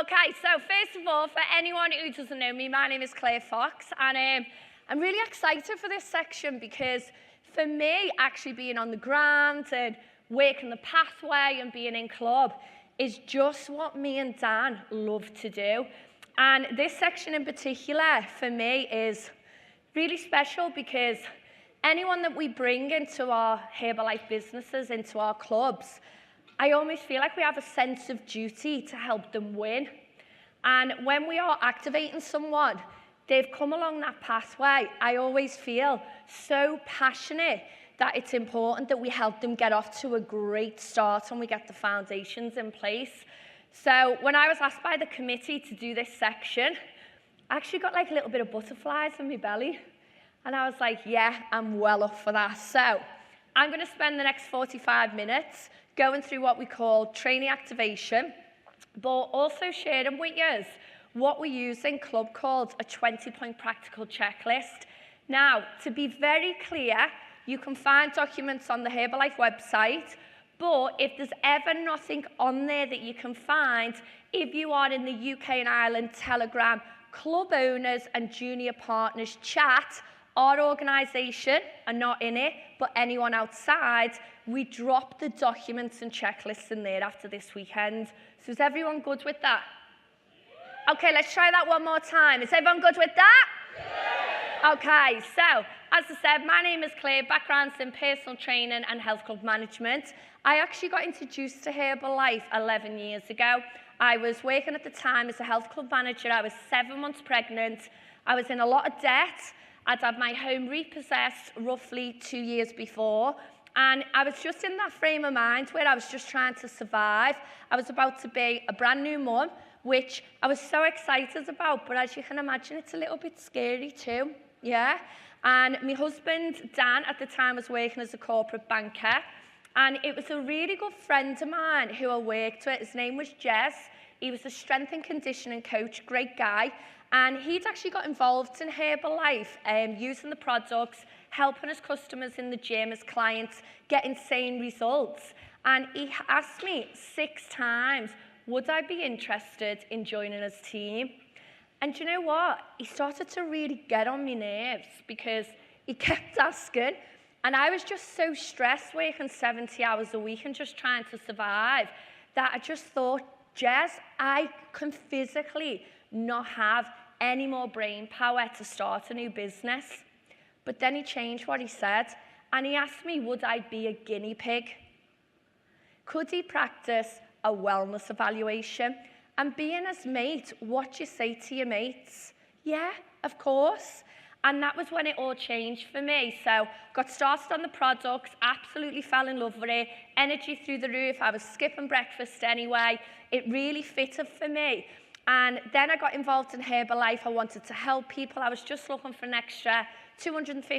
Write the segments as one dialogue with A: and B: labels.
A: Okay, so first of all, for anyone who doesn't know me, my name is Claire Fox, and I'm really excited for this section because for me, actually being on the ground and working the pathway and being in club is just what me and Dan love to do. And this section in particular, for me, is really special because anyone that we bring into our Herbalife businesses, into our clubs, I almost feel like we have a sense of duty to help them win. And when we are activating someone, they've come along that pathway, I always feel so passionate that it's important that we help them get off to a great start and we get the foundations in place. So when I was asked by the committee to do this section, I actually got like a little bit of butterflies in my belly. And I was like, yeah, I'm well up for that. So I'm going to spend the next 45 minutes going through what we call training activation, but also sharing with you what we use in club called a 20-point practical checklist. Now, to be very clear, you can find documents on the Herbalife website, but if there's ever nothing on there that you can find, if you are in the UK and Ireland Telegram club owners and junior partners chat, our organisation are not in it, but anyone outside, we drop the documents and checklists in there after this weekend. So is everyone good with that? Okay, let's try that one more time. Is everyone good with that? Yeah. Okay, so as I said, my name is Claire, background's in personal training and health club management. I actually got introduced to Herbalife 11 years ago. I was working at the time as a health club manager. I was 7 months pregnant. I was in a lot of debt. I'd had my home repossessed roughly 2 years before. And I was just in that frame of mind where I was just trying to survive. I was about to be a brand new mum, which I was so excited about. But as you can imagine, it's a little bit scary too, yeah? And my husband, Dan, at the time was working as a corporate banker. And it was a really good friend of mine who I worked with. His name was Jez. He was a strength and conditioning coach, great guy. And he'd actually got involved in Herbalife, using the products, helping his customers in the gym, his clients, get insane results. And he asked me 6 times, would I be interested in joining his team? And do you know what? He started to really get on my nerves because he kept asking. And I was just so stressed working 70 hours a week and just trying to survive that I just thought, Jez, I can physically not have any more brain power to start a new business. But then he changed what he said, and he asked me, would I be a guinea pig? Could he practice a wellness evaluation? And being his mate, what do you say to your mates? Yeah, of course. And that was when it all changed for me. So got started on the products, absolutely fell in love with it, energy through the roof. I was skipping breakfast anyway. It really fitted for me. And then I got involved in Herbalife. I wanted to help people. I was just looking for an extra £250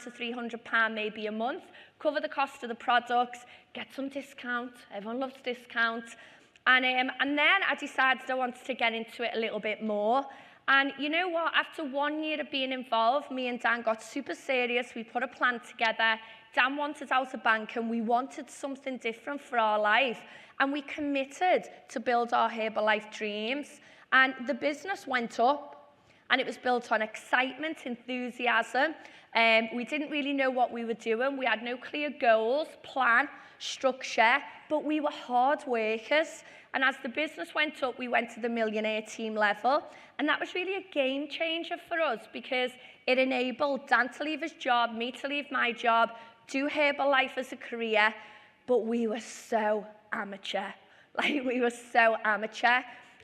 A: to £300 maybe a month, cover the cost of the products, get some discount. Everyone loves discount. And then I decided I wanted to get into it a little bit more. And you know what? After 1 year of being involved, me and Dan got super serious. We put a plan together. Dan wanted out of bank and we wanted something different for our life. And we committed to build our Herbalife dreams. And the business went up and it was built on excitement, enthusiasm. We didn't really know what we were doing. We had no clear goals, plan, structure, but we were hard workers. And as the business went up, we went to the millionaire team level. And that was really a game changer for us because it enabled Dan to leave his job, me to leave my job, do Herbalife as a career. But we were so amateur. Like, we were so amateur.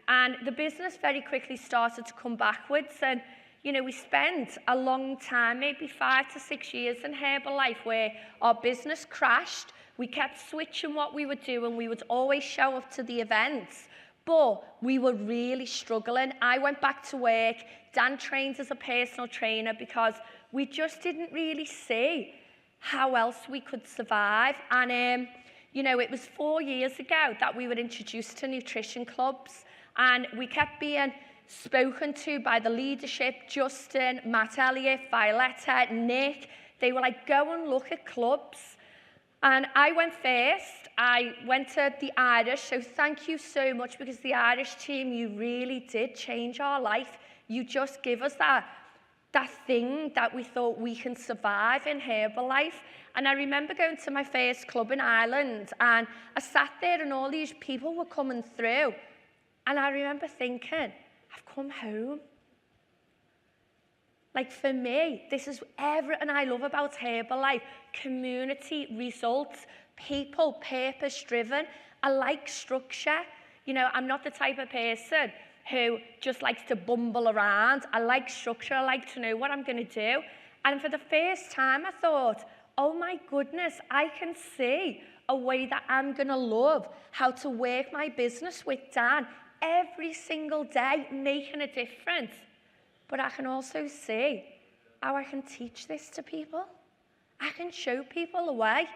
A: And the business very quickly started to come backwards. And, you know, we spent a long time, maybe 5 to 6 years in Herbalife where our business crashed. We kept switching what we would do and we would always show up to the events. But we were really struggling. I went back to work. Dan trained as a personal trainer because we just didn't really see how else we could survive. And, you know, it was 4 years ago that we were introduced to nutrition clubs. And we kept being spoken to by the leadership, Justin, Matt Elliott, Violetta, Nick. They were like, go and look at clubs. And I went first. I went to the Irish, so thank you so much, because the Irish team, you really did change our life. You just give us that thing that we thought we can survive in Herbalife. And I remember going to my first club in Ireland, and I sat there and all these people were coming through. And I remember thinking, I've come home. Like, for me, this is everything I love about Herbalife. Community, results, people, purpose-driven. I like structure. You know, I'm not the type of person who just likes to bumble around. I like structure. I like to know what I'm going to do. And for the first time, I thought, oh my goodness, I can see a way that I'm going to love how to work my business with Dan every single day, making a difference. But I can also see how I can teach this to people. I can show people a way.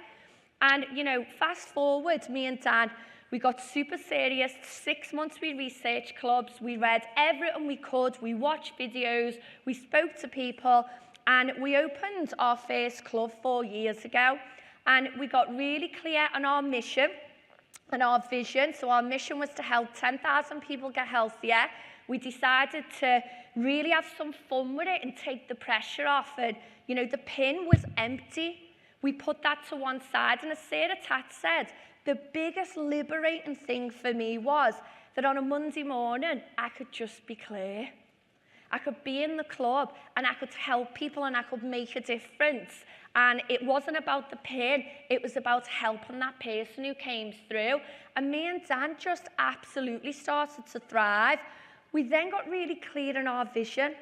A: And, you know, fast forward, me and Dan, we got super serious. 6 months we researched clubs. We read everything we could. We watched videos. We spoke to people. And we opened our first club 4 years ago. And we got really clear on our mission and our vision. So our mission was to help 10,000 people get healthier. We decided to really have some fun with it and take the pressure off. And, you know, the pin was empty. We put that to one side. And as Sarah Tat said, the biggest liberating thing for me was that on a Monday morning, I could just be clear. I could be in the club and I could help people and I could make a difference. And it wasn't about the pin, it was about helping that person who came through. And me and Dan just absolutely started to thrive. We then got really clear on our vision.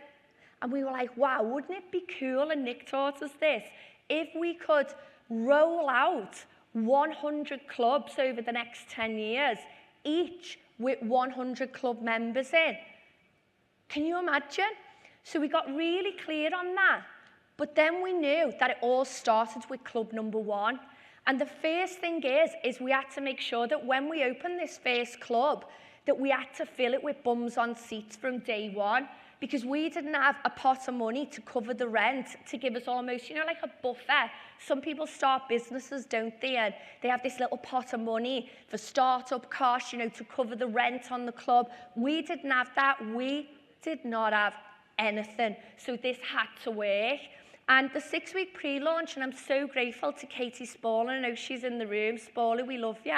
A: And we were like, wow, wouldn't it be cool, and Nick taught us this, if we could roll out 100 clubs over the next 10 years, each with 100 club members in. Can you imagine? So we got really clear on that. But then we knew that it all started with club number 1. And the first thing is we had to make sure that when we opened this first club, that we had to fill it with bums on seats from day one, because we didn't have a pot of money to cover the rent, to give us almost, you know, like a buffer. Some people start businesses, don't they? And they have this little pot of money for startup costs, you know, to cover the rent on the club. We didn't have that. We did not have anything. So this had to work. And the 6-week pre-launch, and I'm so grateful to Katie Spaulding, I know she's in the room. Spaulding, we love you.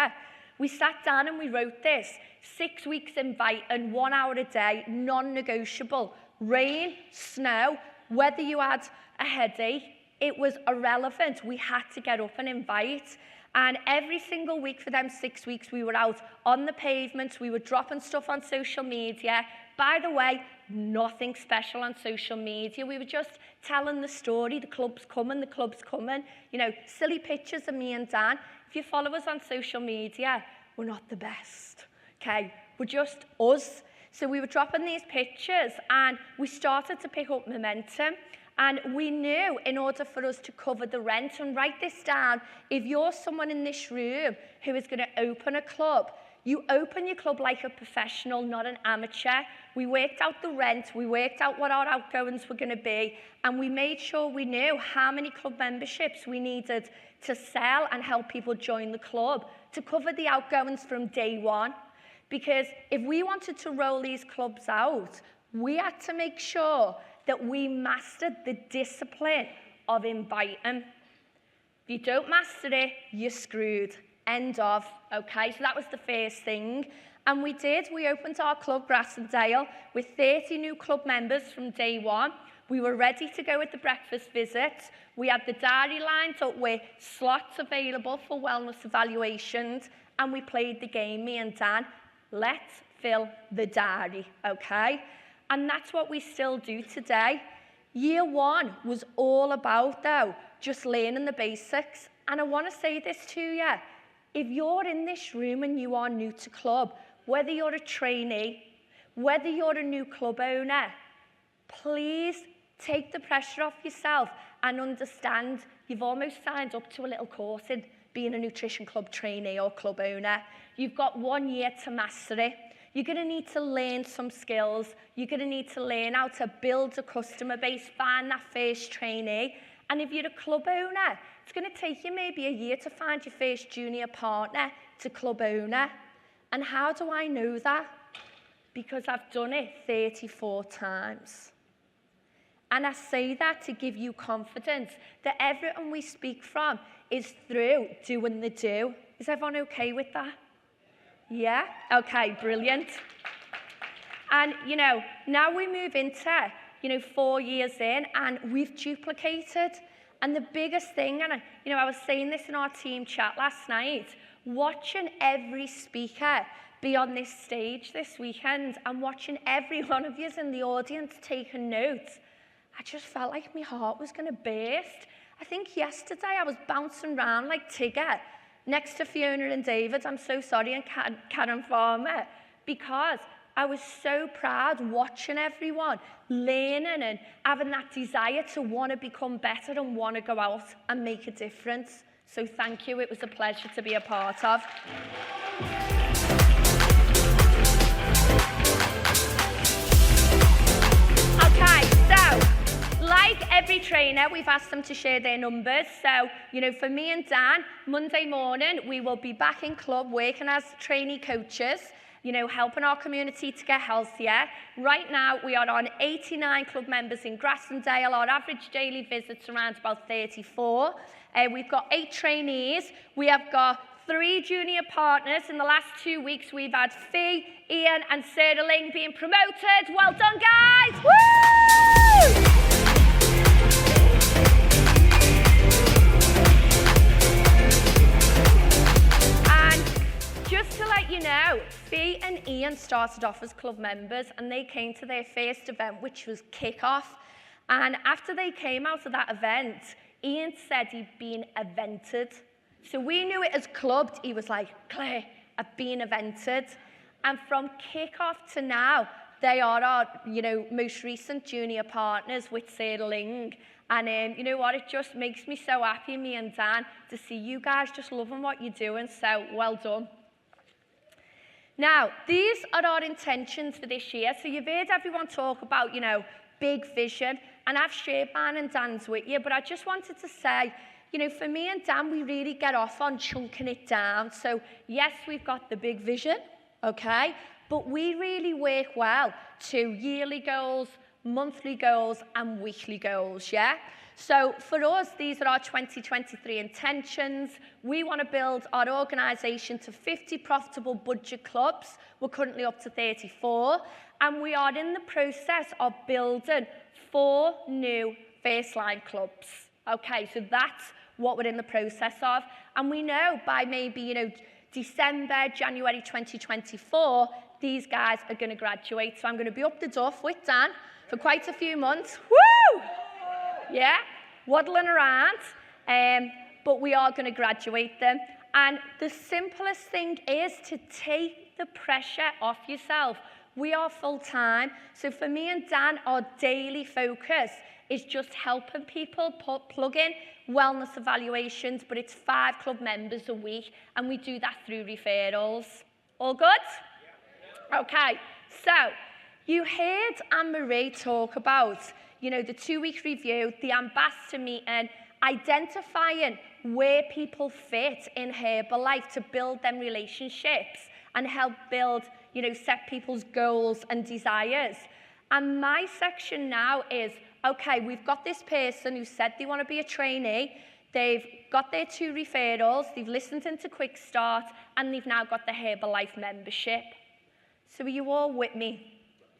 A: We sat down and we wrote this. 6 weeks invite and 1 hour a day, non-negotiable. Rain, snow, whether you had a headache, it was irrelevant. We had to get up and invite. And every single week for them 6 weeks, we were out on the pavement. We were dropping stuff on social media. By the way, nothing special on social media. We were just telling the story. The club's coming, the club's coming. You know, silly pictures of me and Dan. If you follow us on social media, we're not the best, okay? We're just us. So we were dropping these pictures and we started to pick up momentum. And we knew in order for us to cover the rent, and write this down, if you're someone in this room who is going to open a club, you open your club like a professional, not an amateur. We worked out the rent, we worked out what our outgoings were going to be, and we made sure we knew how many club memberships we needed to sell and help people join the club to cover the outgoings from day one. Because if we wanted to roll these clubs out, we had to make sure that we mastered the discipline of inviting. If you don't master it, you're screwed. End of. Okay, so that was the first thing. And we did. We opened our club, Grassendale, with 30 new club members from day one. We were ready to go with the breakfast visits. We had the diary lined up with slots available for wellness evaluations. And we played the game, me and Dan. Let's fill the diary, okay? And that's what we still do today. Year one was all about, though, just learning the basics. And I want to say this to you. If you're in this room and you are new to club, whether you're a trainee, whether you're a new club owner, please take the pressure off yourself and understand you've almost signed up to a little course in being a nutrition club trainee or club owner. You've got 1 year to master it. You're going to need to learn some skills. You're going to need to learn how to build a customer base, find that first trainee. And if you're a club owner, It's going to take you maybe a year to find your first junior partner to club owner. And how do I know that? Because I've done it 34 times. And I say that to give you confidence that everything we speak from is through doing the do. Is everyone okay with that? Yeah? Okay, brilliant. And, now we move into, 4 years in, and we've duplicated. And the biggest thing, and I was saying this in our team chat last night, watching every speaker be on this stage this weekend and watching every one of you in the audience taking notes, I just felt like my heart was going to burst. I think yesterday I was bouncing around like Tigger next to Fiona and David, I'm so sorry, and Karen Farmer, because I was so proud watching everyone, learning and having that desire to want to become better and want to go out and make a difference. So thank you. It was a pleasure to be a part of. Okay, so like every trainer, we've asked them to share their numbers. So, for me and Dan, Monday morning, we will be back in club working as trainee coaches, helping our community to get healthier. Right now, we are on 89 club members in Grassendale. Our average daily visits around about 34. We've got 8 trainees. We have got 3 junior partners. In the last 2 weeks, we've had Fee, Ian, and Sarah Ling being promoted. Well done, guys! Woo! Just to let you know, Fee and Ian started off as club members and they came to their first event, which was Kick-Off. And after they came out of that event, Ian said he'd been evented. So we knew it as clubbed. He was like, Claire, I've been evented. And from Kick-Off to now, they are our, most recent junior partners with Sarah Ling. And you know what? It just makes me so happy, me and Dan, to see you guys just loving what you're doing. So well done. Now, these are our intentions for this year. So you've heard everyone talk about, big vision, and I've shared mine and Dan's with you, but I just wanted to say, for me and Dan, we really get off on chunking it down. So yes, we've got the big vision, okay, but we really work well to yearly goals, monthly goals, and weekly goals, yeah? So for us, these are our 2023 intentions. We want to build our organisation to 50 profitable budget clubs. We're currently up to 34. And we are in the process of building 4 new first-line clubs. Okay, so that's what we're in the process of. And we know by maybe, December, January 2024, these guys are going to graduate. So I'm going to be up the duff with Dan for quite a few months. Woo! Yeah, waddling around, but we are going to graduate them. And the simplest thing is to take the pressure off yourself. We are full-time, so for me and Dan, our daily focus is just helping people plug in wellness evaluations, but it's 5 club members a week, and we do that through referrals. All good? Okay, so you heard Anne-Marie talk about the 2-week review, the ambassador meeting, identifying where people fit in Herbalife to build them relationships and help build, set people's goals and desires. And my section now is, okay, we've got this person who said they want to be a trainee, they've got their 2 referrals, they've listened into Quick Start, and they've now got the Herbalife membership. So are you all with me?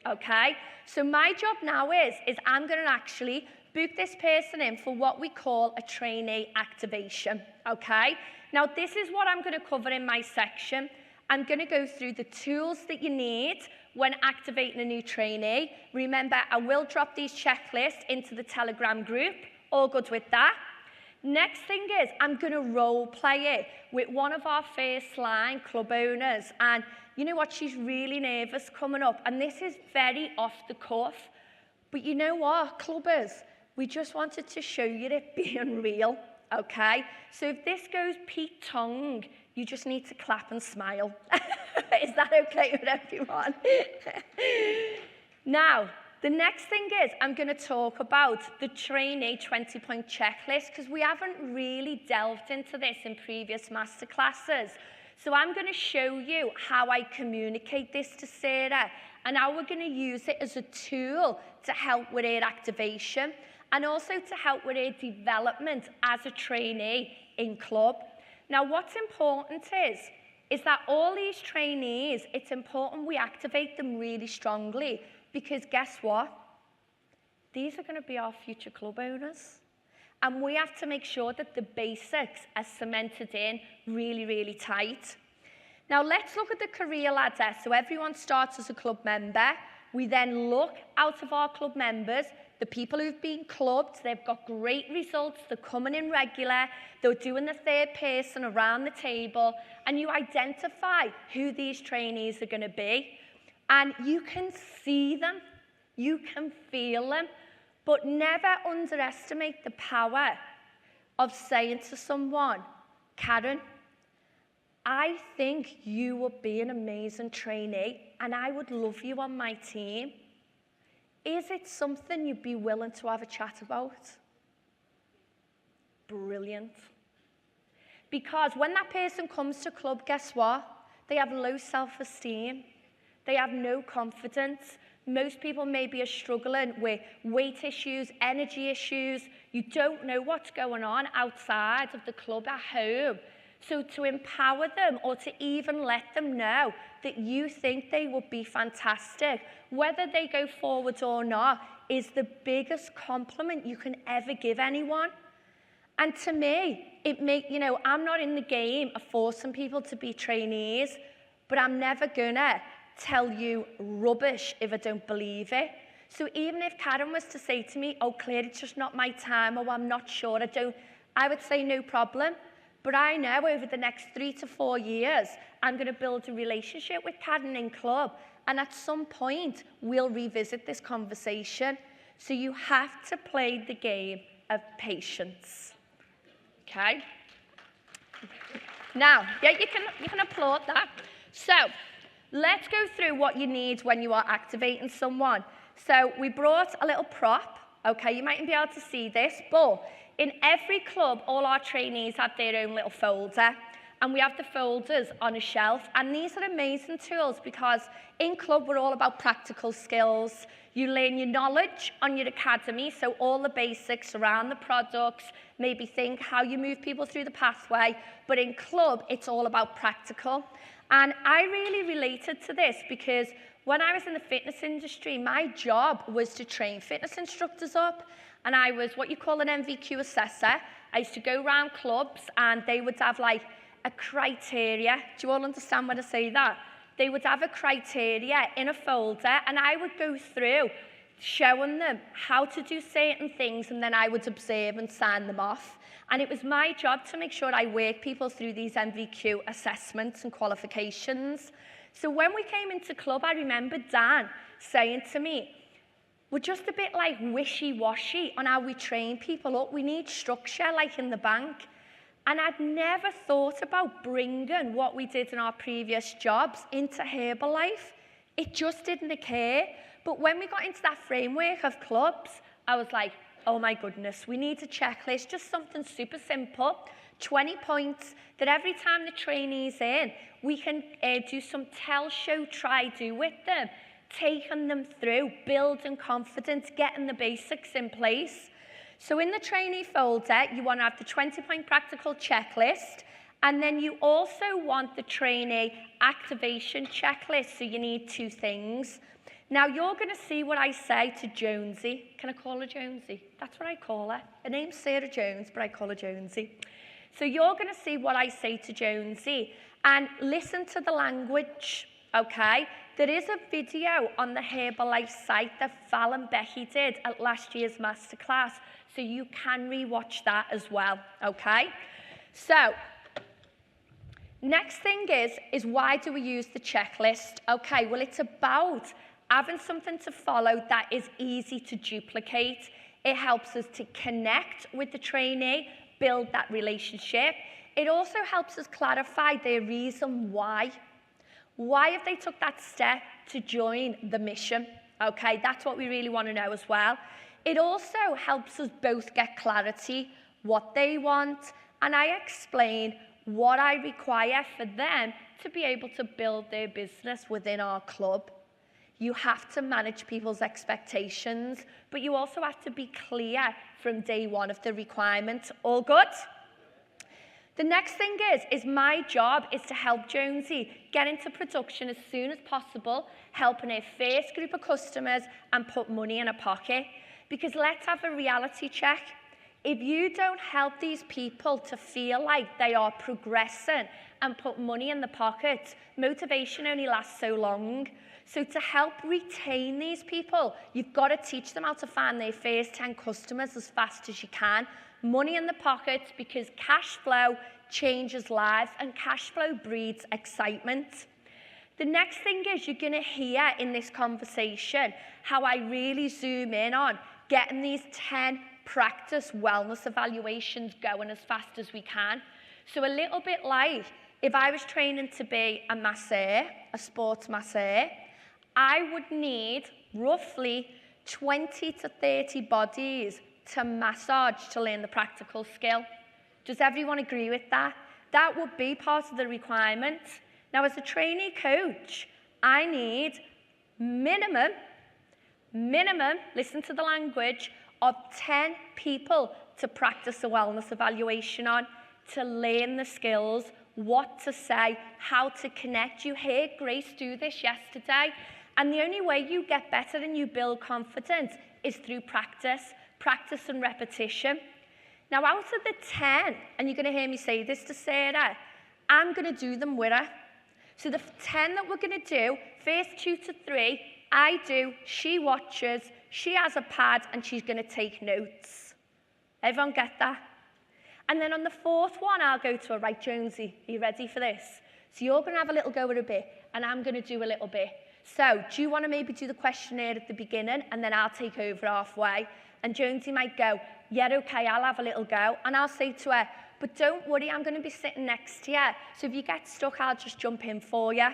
A: Okay, so my job now is I'm going to actually book this person in for what we call a trainee activation, okay? Now, this is what I'm going to cover in my section. I'm going to go through the tools that you need when activating a new trainee. Remember, I will drop these checklists into the Telegram group. All good with that? Next thing is I'm going to role play it with one of our first line club owners. And you know what? She's really nervous coming up. And this is very off the cuff. But you know what, clubbers? We just wanted to show you it being real, okay? So if this goes peak tongue, you just need to clap and smile. Is that okay with everyone? Now, the next thing is I'm going to talk about the trainee 20-point checklist, because we haven't really delved into this in previous masterclasses. So I'm going to show you how I communicate this to Sarah and how we're going to use it as a tool to help with her activation and also to help with her development as a trainee in club. Now, what's important is that all these trainees, it's important we activate them really strongly, because guess what? These are going to be our future club owners. And we have to make sure that the basics are cemented in really, really tight. Now, let's look at the career ladder. So everyone starts as a club member. We then look out of our club members, the people who've been clubbed, they've got great results, they're coming in regular, they're doing the third person around the table, and you identify who these trainees are going to be. And you can see them, you can feel them, but never underestimate the power of saying to someone, Karen, I think you would be an amazing trainee and I would love you on my team. Is it something you'd be willing to have a chat about? Brilliant. Because when that person comes to club, guess what? They have low self-esteem. They have no confidence. Most people maybe are struggling with weight issues, energy issues. You don't know what's going on outside of the club at home. So to empower them or to even let them know that you think they would be fantastic, whether they go forward or not, is the biggest compliment you can ever give anyone. And to me, I'm not in the game of forcing people to be trainees, but I'm never gonna tell you rubbish if I don't believe it. So even if Karen was to say to me, oh, Claire, it's just not my time, or I'm not sure, I would say no problem. But I know over the next 3 to 4 years, I'm going to build a relationship with Karen in club. And at some point, we'll revisit this conversation. So you have to play the game of patience. Okay? Now, yeah, you can applaud that. So let's go through what you need when you are activating someone. So we brought a little prop. Okay, you mightn't be able to see this, but in every club, all our trainees have their own little folder, and we have the folders on a shelf. And these are amazing tools because in club, we're all about practical skills. You learn your knowledge on your academy, so all the basics around the products, maybe think how you move people through the pathway. But in club, it's all about practical. And I really related to this because when I was in the fitness industry, my job was to train fitness instructors up. And I was what you call an MVQ assessor. I used to go around clubs and they would have like a criteria. Do you all understand when I say that? They would have a criteria in a folder and I would go through showing them how to do certain things, and then I would observe and sign them off. And it was my job to make sure I work people through these MVQ assessments and qualifications. So when we came into club, I remember Dan saying to me, we're just a bit like wishy-washy on how we train people up. We need structure like in the bank. And I'd never thought about bringing what we did in our previous jobs into Herbalife. It just didn't occur. But when we got into that framework of clubs, I was like, oh my goodness, we need a checklist, just something super simple, 20 points, that every time the trainee's in, we can do some tell, show, try, do with them, taking them through, building confidence, getting the basics in place. So in the trainee folder, you want to have the 20-point practical checklist, and then you also want the trainee activation checklist, so you need 2 things. Now, you're going to see what I say to Jonesy. Can I call her Jonesy? That's what I call her. Her name's Sarah Jones, but I call her Jonesy. So you're going to see what I say to Jonesy, and listen to the language, okay? There is a video on the Herbalife site that Val and Becky did at last year's masterclass, so you can rewatch that as well, okay? So, next thing is why do we use the checklist? Okay, well, it's about having something to follow that is easy to duplicate. It helps us to connect with the trainee, build that relationship. It also helps us clarify their reason why. Why have they took that step to join the mission, Okay, that's what we really want to know as well. It also helps us both get clarity, what they want, and I explain what I require for them to be able to build their business within our club. You have to manage people's expectations, but you also have to be clear from day one of the requirements. All good? The next thing is my job is to help Jonesy get into production as soon as possible, helping her first group of customers and put money in her pocket. Because let's have a reality check. If you don't help these people to feel like they are progressing and put money in the pocket, motivation only lasts so long. So to help retain these people, you've got to teach them how to find their first 10 customers as fast as you can. Money in the pocket, because cash flow changes lives and cash flow breeds excitement. The next thing is you're going to hear in this conversation how I really zoom in on getting these 10 practice wellness evaluations going as fast as we can. So a little bit like if I was training to be a masseur, a sports masseur, I would need roughly 20 to 30 bodies to massage to learn the practical skill. Does everyone agree with that? That would be part of the requirement. Now, as a trainee coach, I need minimum, listen to the language, of 10 people to practice a wellness evaluation on, to learn the skills, what to say, how to connect. You heard Grace do this yesterday. And the only way you get better and you build confidence is through practice and repetition. Now, out of the 10, and you're going to hear me say this to Sarah, I'm going to do them with her. So the 10 that we're going to do, first 2 to 3, I do, she watches, she has a pad, and she's going to take notes. Everyone get that? And then on the 4th one, I'll go to her, right, Jonesy, are you ready for this? So you're going to have a little go with a bit, and I'm going to do a little bit. So do you want to maybe do the questionnaire at the beginning, and then I'll take over halfway? And Jonesy might go, yeah, okay, I'll have a little go. And I'll say to her, but don't worry, I'm going to be sitting next to you. So if you get stuck, I'll just jump in for you.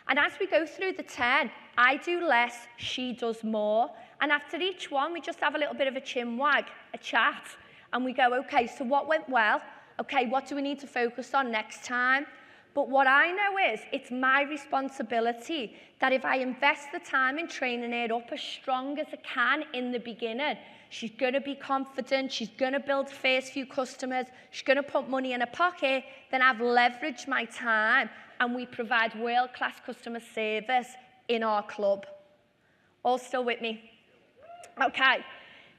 A: And as we go through the 10, I do less, she does more. And after each one, we just have a little bit of a chin wag, a chat. And we go, okay, so what went well? Okay, what do we need to focus on next time? But what I know is it's my responsibility that if I invest the time in training her up as strong as I can in the beginning, she's going to be confident, she's going to build the first few customers, she's going to put money in her pocket, then I've leveraged my time and we provide world-class customer service in our club. All still with me? Okay.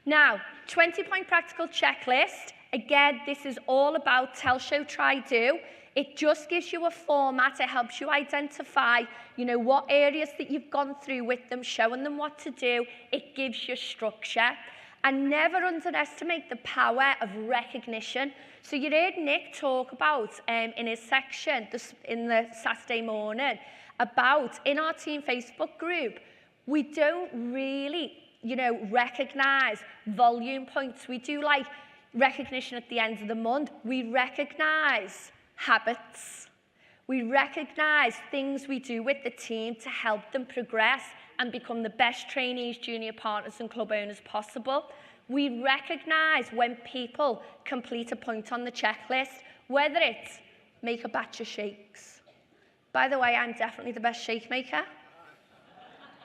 A: Now, 20-point practical checklist. Again, this is all about tell, show, try, do. It just gives you a format. It helps you identify, what areas that you've gone through with them, showing them what to do. It gives you structure. And never underestimate the power of recognition. So you heard Nick talk about in his section in the Saturday morning about in our team Facebook group, we don't really, recognize volume points. We do like recognition at the end of the month. We recognize habits. We recognize things we do with the team to help them progress and become the best trainees, junior partners, and club owners possible. We recognize when people complete a point on the checklist, whether it's make a batch of shakes. By the way, I'm definitely the best shake maker.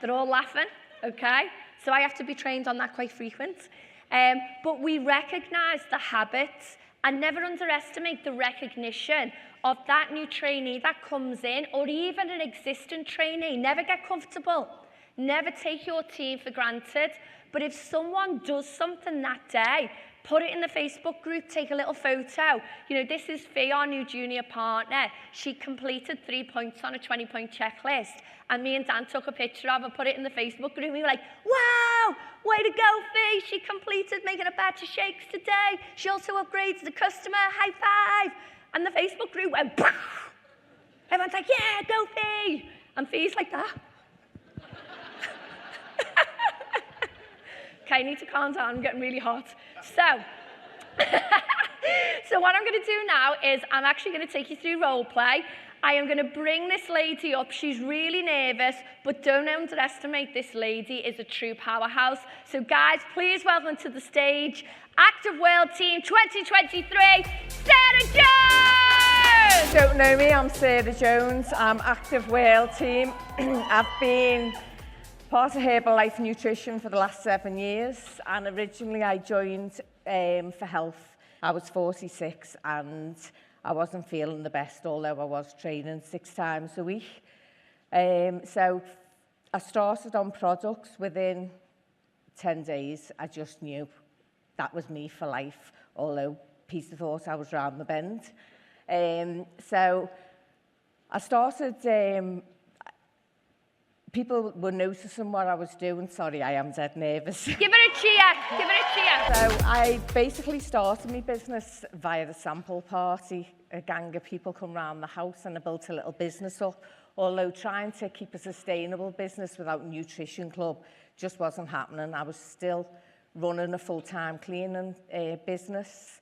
A: They're all laughing, okay? So I have to be trained on that quite frequent. But we recognize the habits and never underestimate the recognition of that new trainee that comes in, or even an existing trainee. Never get comfortable. Never take your team for granted. But if someone does something that day, put it in the Facebook group, take a little photo. This is Fee, our new junior partner. She completed 3 points on a 20-point checklist. And me and Dan took a picture of her, put it in the Facebook group. We were like, wow, way to go, Fee. She completed making a batch of shakes today. She also upgraded the customer. High five. And the Facebook group went, bah! Everyone's like, yeah, go, Fee. And Fee's like that. Okay, I need to calm down. I'm getting really hot. So what I'm going to do now is I'm actually going to take you through role play. I am going to bring this lady up. She's really nervous, but don't underestimate this lady is a true powerhouse. So guys, please welcome to the stage, Active World Team 2023, Sarah Jones!
B: Don't know me, I'm Sarah Jones. I'm Active World Team. I've been part of Herbalife Nutrition for the last 7 years, and originally I joined for health. I was 46 and I wasn't feeling the best, although I was training 6 times a week. So I started on products. Within 10 days, I just knew that was me for life, although Peter thought I was round the bend. So I started, people were noticing what I was doing. Sorry, I am dead nervous.
A: Give it a cheer, give it a cheer.
B: So I basically started my business via the sample party. A gang of people come round the house and I built a little business up. Although trying to keep a sustainable business without a nutrition club just wasn't happening. I was still running a full-time cleaning business.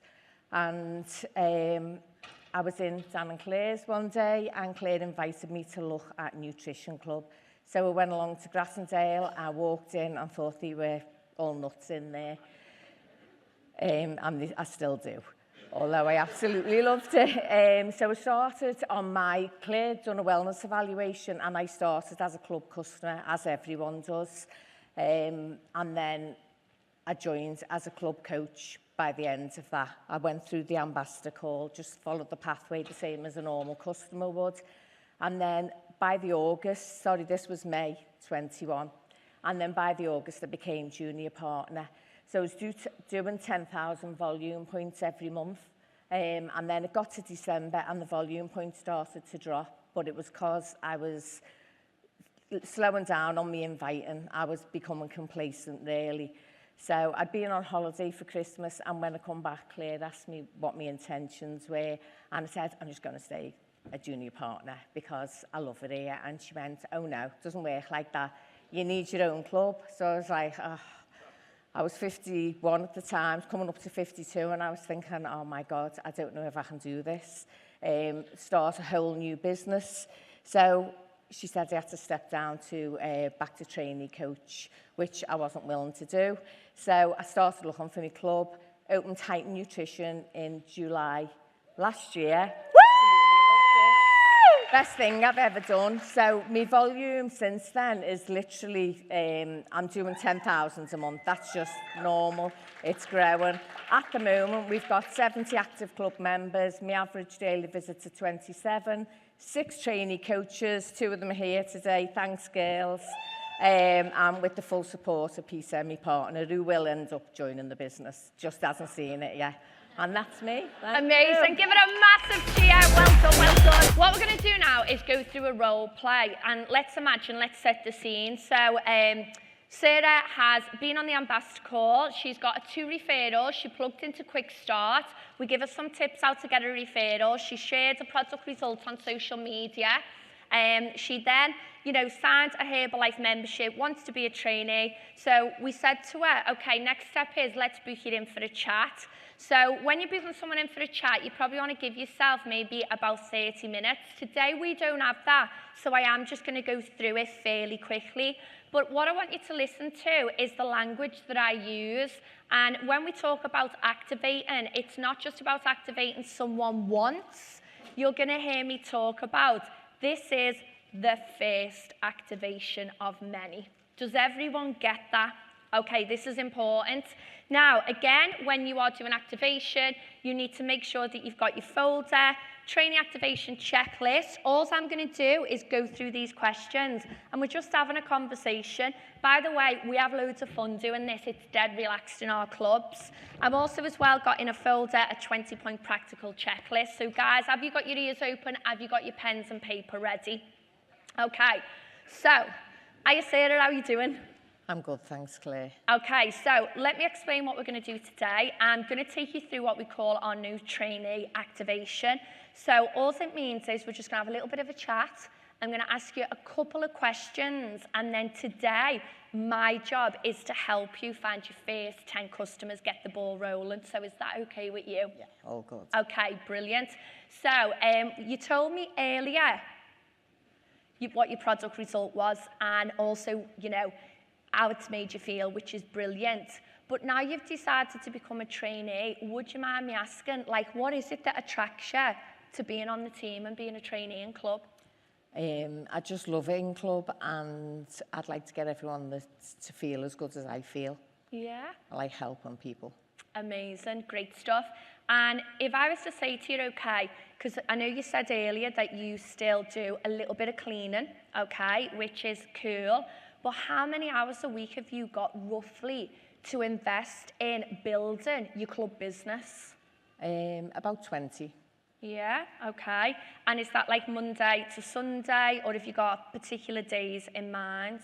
B: And I was in Dan and Claire's one day and Claire invited me to look at Nutrition Club. So I went along to Grassendale, I walked in and thought they were all nuts in there. And I still do, although I absolutely loved it. So I started on Claire done a wellness evaluation and I started as a club customer, as everyone does. And then I joined as a club coach. By the end of that, I went through the ambassador call, just followed the pathway the same as a normal customer would. And then by the August, sorry, this was May 21, and then by the August I became junior partner. So I was doing 10,000 volume points every month, and then it got to December and the volume points started to drop, but it was because I was slowing down on me inviting. I was becoming complacent, really. So I'd been on holiday for Christmas, and when I come back, Claire asked me what my intentions were, and I said, I'm just going to stay a junior partner because I love it here. And she went, oh no, it doesn't work like that. You need your own club. So I was like, oh. I was 51 at the time, coming up to 52, and I was thinking, oh my God, I don't know if I can do this. Start a whole new business. So she said I had to step down to back to trainee coach, which I wasn't willing to do. So I started looking for my club, opened Titan Nutrition in July last year. Best thing I've ever done. So my volume since then is literally, I'm doing 10,000 a month. That's just normal. It's growing. At the moment, we've got 70 active club members. My average daily visits are 27. 6 trainee coaches. 2 of them are here today. Thanks, girls. And with the full support of Peter, my partner, who will end up joining the business. Just hasn't seen it yet. And that's me.
A: Amazing. Give it a massive cheer. Well done, well done. What we're going to do now is go through a role play. And let's set the scene. So Sarah has been on the ambassador call. She's got 2 referrals. She plugged into Quick Start. We give her some tips how to get a referral. She shared the product results on social media. She then, signed a Herbalife membership, wants to be a trainee. So we said to her, okay, next step is let's book you in for a chat. So when you're booking someone in for a chat, you probably want to give yourself maybe about 30 minutes. Today we don't have that, so I am just going to go through it fairly quickly. But what I want you to listen to is the language that I use. And when we talk about activating, it's not just about activating someone once. You're going to hear me talk about this is the first activation of many. Does everyone get that? Okay, this is important. Now, again, when you are doing activation, you need to make sure that you've got your folder, training activation checklist. All I'm going to do is go through these questions, and we're just having a conversation. By the way, we have loads of fun doing this. It's dead relaxed in our clubs. I've also as well got in a folder a 20-point practical checklist. So guys, have you got your ears open? Have you got your pens and paper ready? Okay, so, Sarah, how are you doing?
B: I'm good, thanks, Claire.
A: Okay, so let me explain what we're going to do today. I'm going to take you through what we call our new trainee activation. So all it means is we're just going to have a little bit of a chat, I'm going to ask you a couple of questions, and then today, my job is to help you find your first 10 customers, get the ball rolling. So is that okay with you?
B: Yeah, all good.
A: Okay, brilliant. So you told me earlier what your product result was, and also, you know, how it's made you feel, which is brilliant. But now you've decided to become a trainee, would you mind me asking, like, what is it that attracts you to being on the team and being a trainee in club?
B: I just love it in club, and I'd like to get everyone to feel as good as I feel.
A: Yeah.
B: I like helping people.
A: Amazing, great stuff. And if I was to say to you, okay, because I know you said earlier that you still do a little bit of cleaning, okay, which is cool, but how many hours a week have you got roughly to invest in building your club business?
B: About 20.
A: Yeah, okay. And is that like Monday to Sunday, or have you got particular days in mind?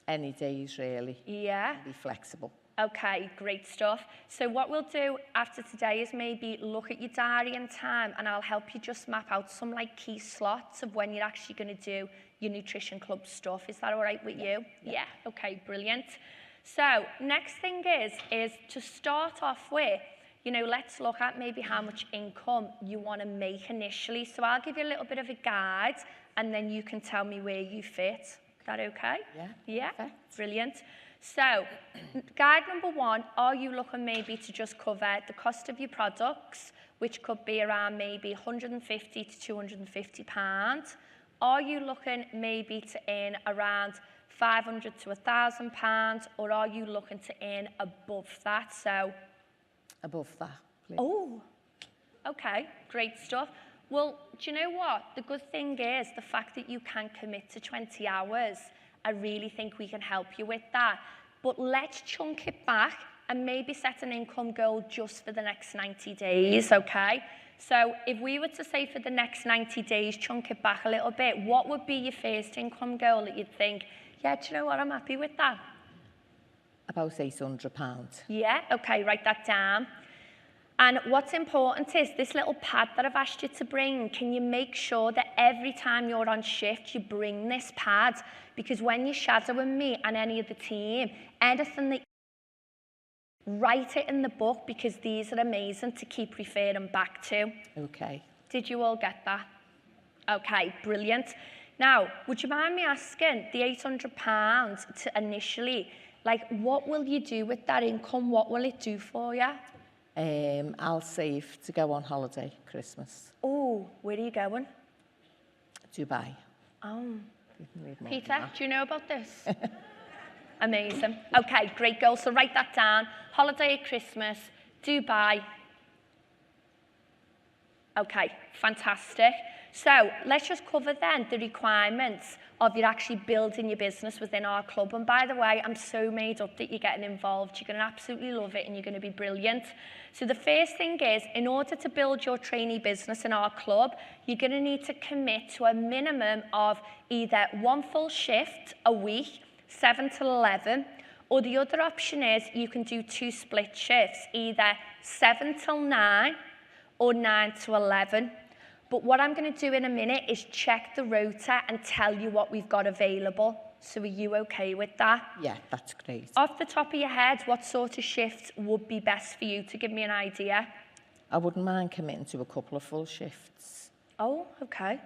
B: Any days, really.
A: Yeah.
B: Be flexible.
A: Okay, great stuff. So what we'll do after today is maybe look at your diary and time, and I'll help you just map out some like key slots of when you're actually going to do your nutrition club stuff. Is that all right with you? Yeah. Okay, brilliant. So next thing is to start off with, you know, let's look at maybe how much income you want to make initially. So I'll give you a little bit of a guide, and then you can tell me where you fit. Is that okay?
B: Yeah.
A: Yeah,
B: Perfect.
A: brilliant. So, guide number 1, are you looking maybe to just cover the cost of your products, which could be around maybe 150 to 250 pounds? Are you looking maybe to earn around 500 to 1,000 pounds, or are you looking to earn above that? So,
B: Above that, please.
A: oh, okay, great stuff. Well, do you know what? The good thing is the fact that you can commit to 20 hours. I really think we can help you with that. But let's chunk it back and maybe set an income goal just for the next 90 days, okay? So if we were to say for the next 90 days, chunk it back a little bit, what would be your first income goal that you'd think, yeah, do you know what, I'm happy with that?
B: About £800.
A: Yeah, okay, write that down. And what's important is this little pad that I've asked you to bring, can you make sure that every time you're on shift, you bring this pad? Because when you're shadowing me and any of the team, anything that write it in the book, because these are amazing to keep referring back to.
B: Okay.
A: Did you all get that? Okay, brilliant. Now, would you mind me asking, the £800 to initially, like, what will you do with that income? What will it do for you?
B: I'll save to go on holiday, Christmas.
A: Oh, where are you going?
B: Dubai.
A: Oh.
B: You can read more
A: Peter,
B: than that.
A: do you know about this? Amazing. Okay, great goal. So write that down. Holiday at Christmas, Dubai. Okay, fantastic. So let's just cover then the requirements of you actually building your business within our club. And by the way, I'm so made up that you're getting involved. You're going to absolutely love it and you're going to be brilliant. So the first thing is, in order to build your trainee business in our club, you're going to need to commit to a minimum of either 1 full shift a week, 7 till 11, or the other option is you can do 2 split shifts, either 7 till 9 or 9 to 11. But what I'm going to do in a minute is check the rota and tell you what we've got available. So are you okay with that?
B: Yeah, that's great.
A: Off the top of your head, what sort of shifts would be best for you, to give me an idea?
B: I wouldn't mind committing to a couple of full shifts.
A: Oh, okay.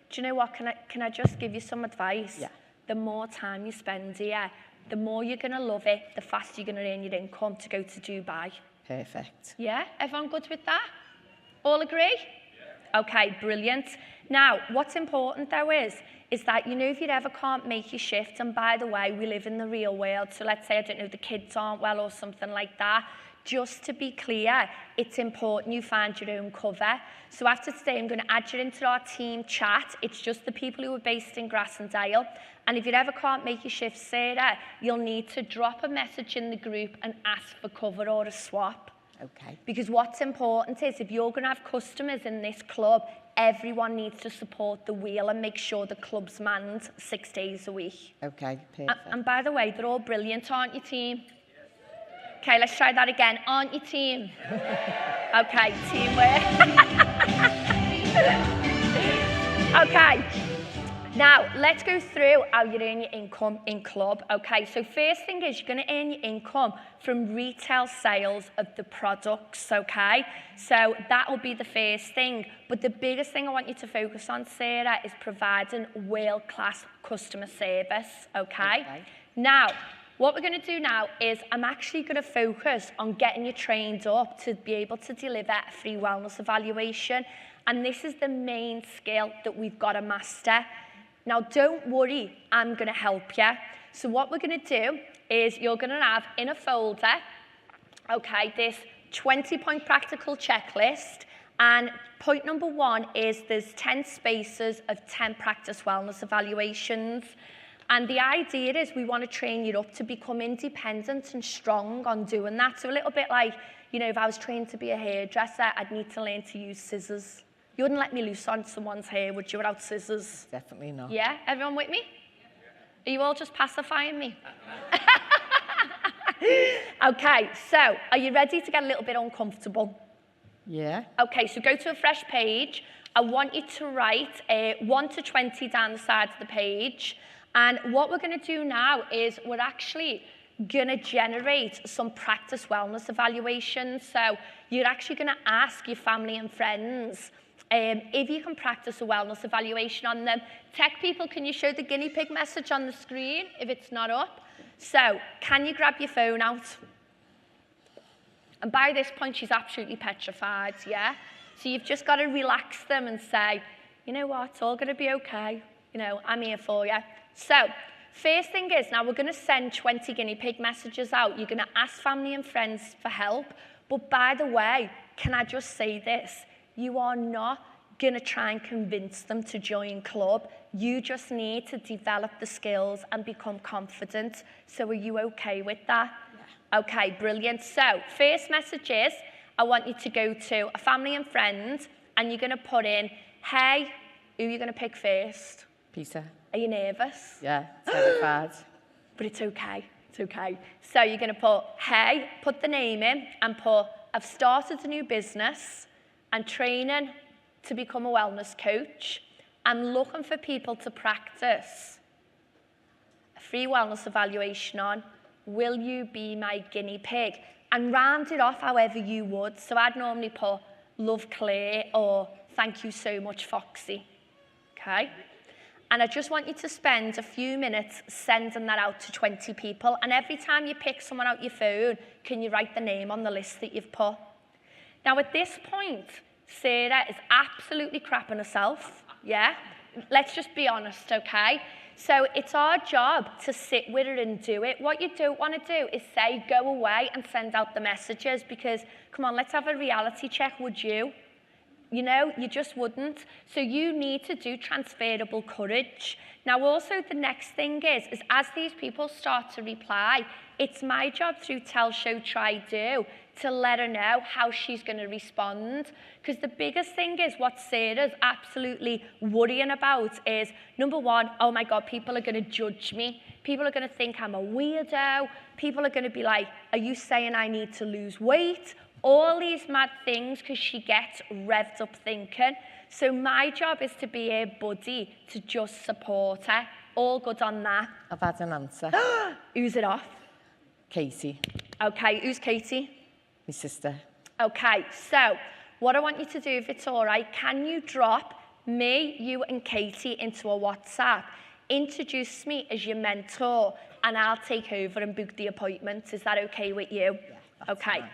A: Do you know what? Can I just give you some advice?
B: Yeah.
A: The more time you spend here, the more you're going to love it, the faster you're going to earn your income to go to Dubai.
B: Perfect.
A: Yeah? Everyone good with that? All agree? Okay, brilliant. Now, what's important though is that, you know, if you ever can't make your shift, and by the way, we live in the real world, so let's say, I don't know, the kids aren't well or something like that, just to be clear, it's important you find your own cover. So after today, I'm going to add you into our team chat. It's just the people who are based in Grassendale. And if you ever can't make your shift, Sarah, you'll need to drop a message in the group and ask for cover or a swap.
B: Okay.
A: Because what's important is, if you're going to have customers in this club, everyone needs to support the wheel and make sure the club's manned 6 days a week.
B: Okay, perfect.
A: And by the way, they're all brilliant, aren't you, team? Okay, let's try that again. Aren't you, team? Okay, teamwork. Okay. Now, let's go through how you earn your income in club. Okay, so first thing is you're going to earn your income from retail sales of the products, okay? So that will be the first thing. But the biggest thing I want you to focus on, Sarah, is providing world-class customer service, okay? Now, what we're going to do now is I'm actually going to focus on getting you trained up to be able to deliver a free wellness evaluation. And this is the main skill that we've got to master. Now, don't worry, I'm going to help you. So what we're going to do is you're going to have in a folder, okay, this 20-point practical checklist. And point number 1 is there's 10 spaces of 10 practice wellness evaluations. And the idea is we want to train you up to become independent and strong on doing that. So a little bit like, you know, if I was trained to be a hairdresser, I'd need to learn to use scissors. You wouldn't let me loose on someone's hair, would you, without scissors?
B: Definitely not.
A: Yeah? Everyone with me? Are you all just pacifying me? Okay, so are you ready to get a little bit uncomfortable?
B: Yeah.
A: Okay, so go to a fresh page. I want you to write 1 to 20 down the side of the page. And what we're going to do now is we're actually going to generate some practice wellness evaluations. So you're actually going to ask your family and friends if you can practice a wellness evaluation on them. Tech people, can you show the guinea pig message on the screen if it's not up? So, can you grab your phone out? And by this point, she's absolutely petrified, yeah? So you've just got to relax them and say, you know what, it's all going to be okay. You know, I'm here for you. So, first thing is, now we're going to send 20 guinea pig messages out. You're going to ask family and friends for help. But by the way, can I just say this? You are not going to try and convince them to join club. You just need to develop the skills and become confident. So are you okay with that? Yeah. Okay, brilliant. So first message is, I want you to go to a family and friends, and you're going to put in, hey, who are you going to pick first?
B: Peter.
A: Are you nervous?
B: Yeah, terrified.
A: But it's okay. It's okay. So you're going to put, hey, put the name in, and put, I've started a new business and training to become a wellness coach. I'm looking for people to practice a free wellness evaluation on. Will you be my guinea pig? And round it off however you would. So I'd normally put, love Claire, or thank you so much, Foxy. Okay? And I just want you to spend a few minutes sending that out to 20 people. And every time you pick someone out your phone, can you write the name on the list that you've put? Now, at this point, Sarah is absolutely crapping herself, yeah? Let's just be honest, okay? So it's our job to sit with her and do it. What you don't want to do is say, go away and send out the messages, because, come on, let's have a reality check, would you? You know, you just wouldn't. So you need to do transferable courage. Now, also, the next thing is as these people start to reply, it's my job through Tell, Show, Try, Do to let her know how she's going to respond. Because the biggest thing is what Sarah's absolutely worrying about is, number one, oh my God, people are going to judge me. People are going to think I'm a weirdo. People are going to be like, are you saying I need to lose weight? All these mad things, because she gets revved up thinking. So my job is to be her buddy, to just support her. All good on that?
B: I've had an answer.
A: Who's it off?
B: Katie.
A: Okay, who's Katie?
B: My sister.
A: Okay, so what I want you to do, if it's all right, can you drop me, you and Katie into a WhatsApp? Introduce me as your mentor, and I'll take over and book the appointments. Is that okay with you? Yeah, okay. Fine.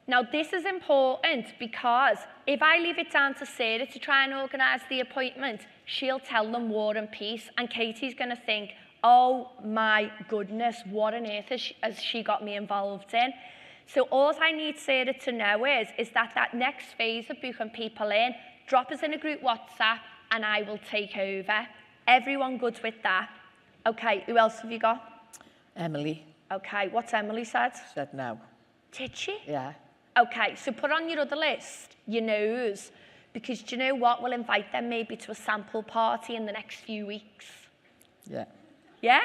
A: Now, this is important because if I leave it down to Sarah to try and organise the appointment, she'll tell them War and Peace, and Katie's going to think, oh my goodness, what on earth has she got me involved in? So all I need Sarah to know is that next phase of booking people in, drop us in a group WhatsApp and I will take over. Everyone good with that? Okay, who else have you got?
B: Emily.
A: Okay, what's Emily said?
B: She said no.
A: Did she?
B: Yeah.
A: Okay, so put on your other list, your no's, because do you know what? We'll invite them maybe to a sample party in the next few weeks.
B: Yeah.
A: Yeah?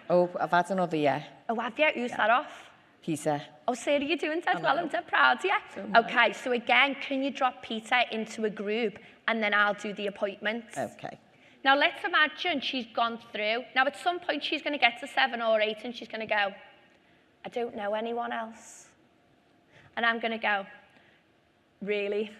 B: Oh, I've had another yeah.
A: Oh, have you? Who's that off?
B: Peter.
A: Oh, Sarah, you're doing that well. I'm so proud of you. Okay, so again, can you drop Peter into a group and then I'll do the appointments?
B: Okay.
A: Now, let's imagine she's gone through. Now, at some point, she's going to get to 7 or 8, and she's going to go, I don't know anyone else. And I'm going to go, really?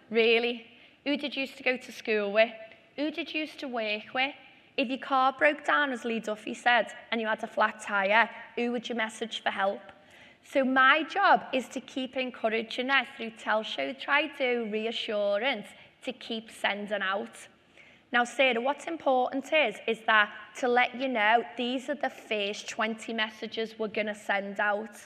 A: Really? Who did you used to go to school with? Who did you used to work with? If your car broke down, as Lee Duffy said, and you had a flat tyre, who would you message for help? So my job is to keep encouraging her through tell, show, try, do, reassurance, to keep sending out. Now, Sarah, what's important is that to let you know, these are the first 20 messages we're going to send out.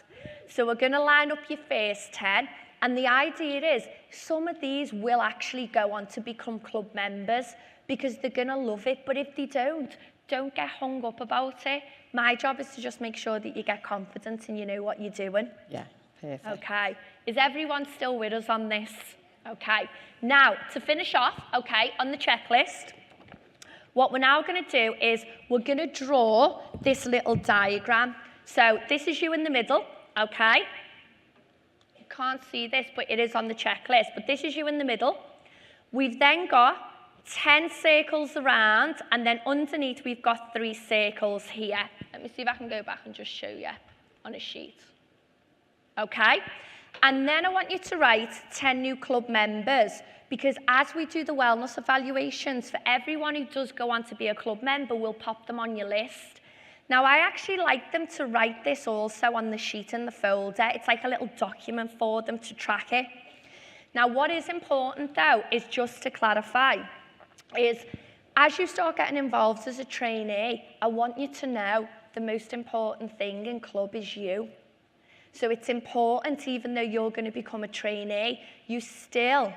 A: So we're going to line up your first 10. And the idea is some of these will actually go on to become club members because they're going to love it. But if they don't get hung up about it. My job is to just make sure that you get confident and you know what you're doing.
B: Yeah, perfect.
A: Okay. Is everyone still with us on this? Okay. Now, to finish off, okay, on the checklist, what we're now going to do is we're going to draw this little diagram. So this is you in the middle, okay? You can't see this, but it is on the checklist. But this is you in the middle. We've then got 10 circles around, and then underneath we've got 3 circles here. Let me see if I can go back and just show you on a sheet. Okay? And then I want you to write 10 new club members, because as we do the wellness evaluations, for everyone who does go on to be a club member, we'll pop them on your list. Now, I actually like them to write this also on the sheet in the folder. It's like a little document for them to track it. Now, what is important, though, is just to clarify, is as you start getting involved as a trainee, I want you to know the most important thing in club is you. So it's important, even though you're going to become a trainee, you still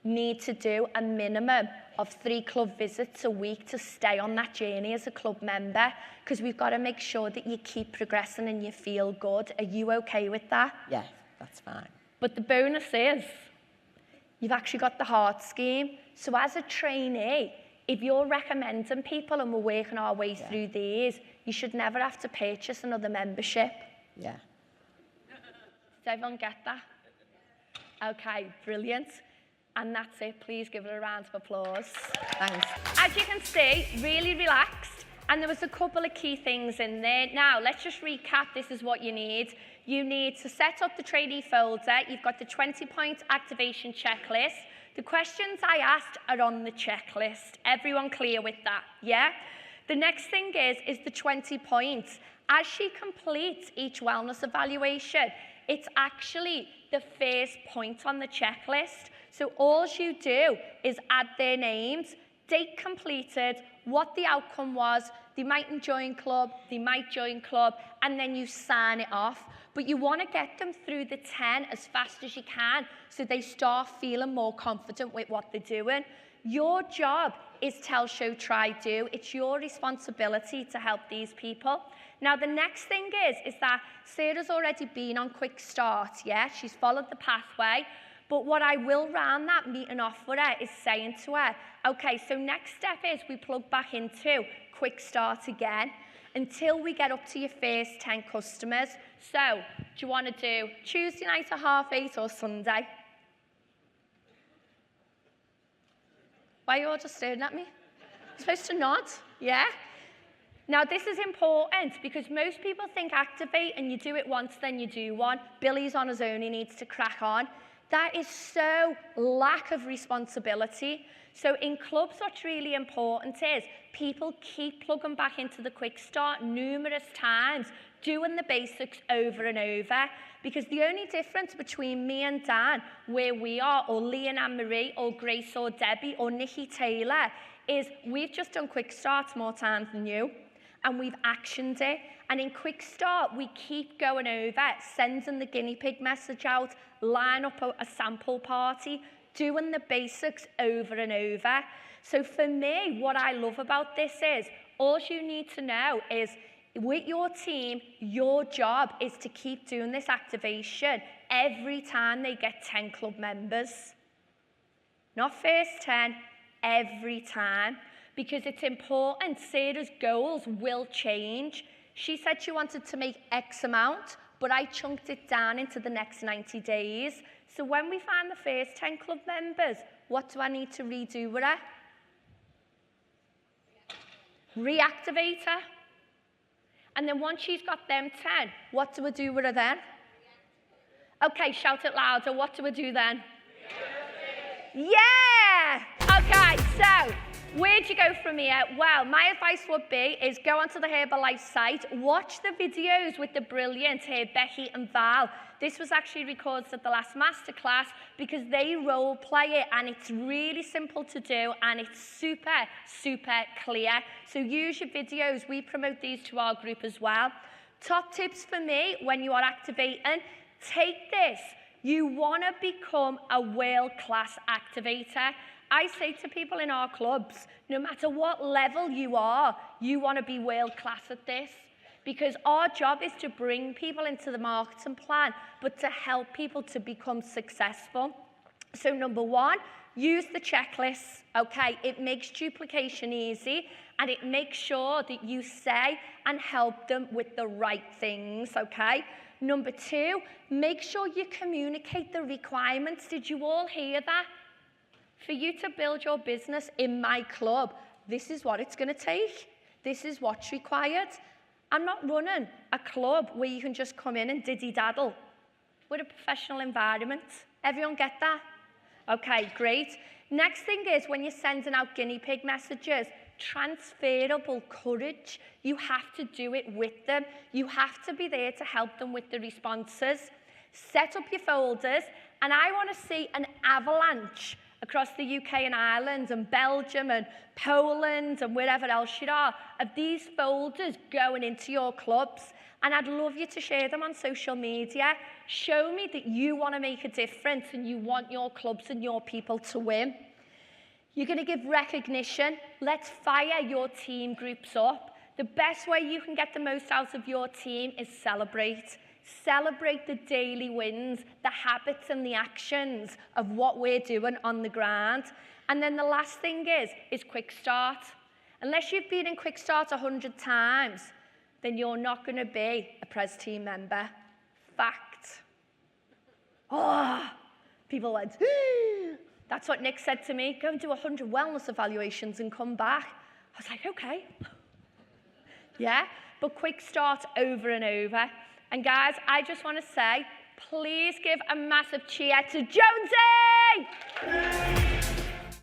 A: need to do a minimum of 3 club visits a week to stay on that journey as a club member, because we've got to make sure that you keep progressing and you feel good. Are you okay with that?
B: Yeah, that's fine.
A: But the bonus is, you've actually got the heart scheme. So as a trainee, if you're recommending people and we're working our way through these, you should never have to purchase another membership.
B: Yeah.
A: Does everyone get that? Okay, brilliant. And that's it. Please give it a round of applause.
B: Thanks.
A: As you can see, really relaxed. And there was a couple of key things in there. Now, let's just recap. This is what you need. You need to set up the trainee folder. You've got the 20-point activation checklist. The questions I asked are on the checklist. Everyone clear with that? Yeah? The next thing is the 20 points. As she completes each wellness evaluation, it's actually the first point on the checklist. So all you do is add their names, date completed, what the outcome was. They mightn't join club, they might join club, and then you sign it off. But you want to get them through the 10 as fast as you can so they start feeling more confident with what they're doing. Your job is tell, show, try, do. It's your responsibility to help these people. Now, the next thing is that Sarah's already been on Quick Start, yeah? She's followed the pathway. But what I will round that meeting off with her is saying to her, okay, so next step is we plug back into Quick Start again until we get up to your first 10 customers. So, do you want to do Tuesday night at 8:30 or Sunday? Why are you all just staring at me? You're supposed to nod, yeah? Now, this is important because most people think activate and you do it once, then you do one. Billy's on his own, he needs to crack on. That is so lack of responsibility. So in clubs, what's really important is people keep plugging back into the Quick Start numerous times, doing the basics over and over. Because the only difference between me and Dan, where we are, or Lee and Anne-Marie, or Grace or Debbie, or Nikki Taylor, is we've just done Quick Starts more times than you. And we've actioned it. And in Quick Start, we keep going over, sending the guinea pig message out, line up a sample party, doing the basics over and over. So for me, what I love about this is, all you need to know is, with your team, your job is to keep doing this activation every time they get 10 club members. Not first 10, every time. Because it's important, Sarah's goals will change. She said she wanted to make X amount, but I chunked it down into the next 90 days. So when we find the first 10 club members, what do I need to redo with her? reactivate her. And then once she's got them 10, what do we do with her then? Okay, shout it louder. What do we do then? Yeah! Okay, so where'd you go from here? Well, my advice would be is go onto the Herbalife site, watch the videos with the brilliant Becky and Val. This was actually recorded at the last masterclass because they role play it and it's really simple to do and it's super, super clear. So use your videos. We promote these to our group as well. Top tips for me when you are activating, take this. You want to become a world-class activator. I say to people in our clubs, no matter what level you are, you want to be world-class at this. Because our job is to bring people into the marketing plan, but to help people to become successful. So number one, use the checklists, okay? It makes duplication easy, and it makes sure that you say and help them with the right things, okay? Number two, make sure you communicate the requirements. Did you all hear that? For you to build your business in my club, this is what it's going to take. This is what's required. I'm not running a club where you can just come in and diddy-daddle. We're a professional environment. Everyone get that? Okay, great. Next thing is when you're sending out guinea pig messages, transferable courage. You have to do it with them. You have to be there to help them with the responses. Set up your folders, and I want to see an avalanche across the UK and Ireland and Belgium and Poland and wherever else you are, of these folders going into your clubs. And I'd love you to share them on social media. Show me that you want to make a difference and you want your clubs and your people to win. You're going to give recognition. Let's fire your team groups up. The best way you can get the most out of your team is celebrate. Celebrate the daily wins, the habits and the actions of what we're doing on the ground. And then the last thing is quick start. Unless you've been in quick start 100 times, then you're not going to be a Pres team member. Fact. Oh, people went, that's what Nick said to me. Go and do 100 wellness evaluations and come back. I was like, okay. Yeah, but quick start over and over. And guys, I just want to say, please give a massive cheer to Jonesy!